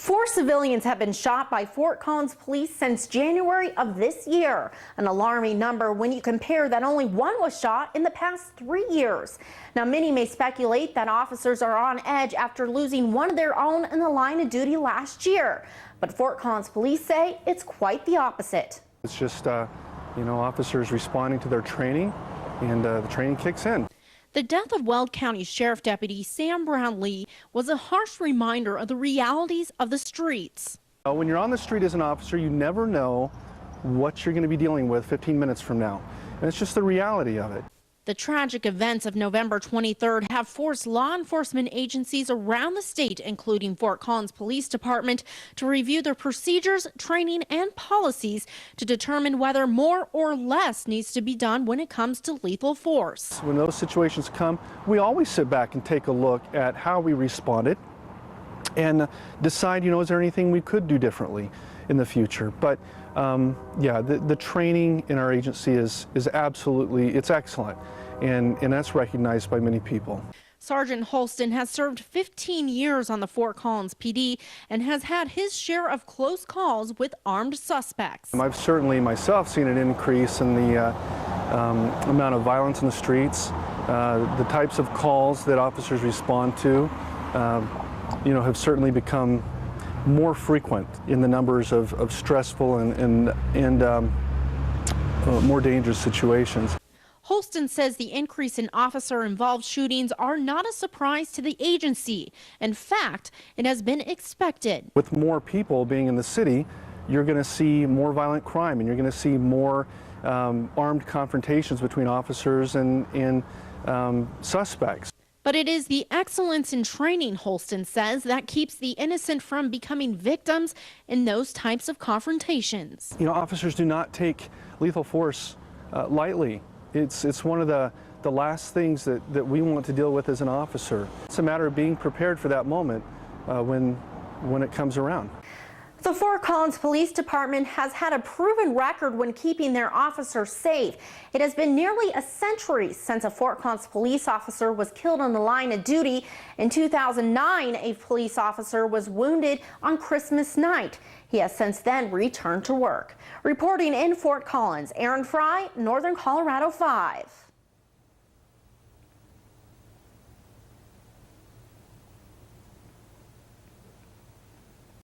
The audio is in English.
4 civilians have been shot by Fort Collins police since January of this year, an alarming number when you compare that only one was shot in the past 3 years. Now, many may speculate that officers are on edge after losing one of their own in the line of duty last year. But Fort Collins police say it's quite the opposite. It's just, officers responding to their training, and the training kicks in. The death of Weld County Sheriff Deputy Sam Brownlee was a harsh reminder of the realities of the streets. When you're on the street as an officer, you never know what you're going to be dealing with 15 minutes from now. And it's just the reality of it. The tragic events of November 23rd have forced law enforcement agencies around the state, including Fort Collins Police Department, to review their procedures, training, and policies to determine whether more or less needs to be done when it comes to lethal force. When those situations come, we always sit back and take a look at how we responded and decide, is there anything we could do differently in the future. But the training in our agency is absolutely, it's excellent, and that's recognized by many people. Sergeant Holston has served 15 years on the Fort Collins PD and has had his share of close calls with armed suspects. I've certainly myself seen an increase in the amount of violence in the streets, the types of calls that officers respond to, have certainly become more frequent in the numbers of stressful and more dangerous situations. Holston says the increase in officer-involved shootings are not a surprise to the agency. In fact, it has been expected. With more people being in the city, you're going to see more violent crime, and you're going to see more armed confrontations between officers and suspects. But it is the excellence in training, Holston says, that keeps the innocent from becoming victims in those types of confrontations. Officers do not take lethal force lightly. It's one of the last things that we want to deal with as an officer. It's a matter of being prepared for that moment when it comes around. The Fort Collins Police Department has had a proven record when keeping their officers safe. It has been nearly a century since a Fort Collins police officer was killed on the line of duty. In 2009, a police officer was wounded on Christmas night. He has since then returned to work. Reporting in Fort Collins, Aaron Fry, Northern Colorado 5.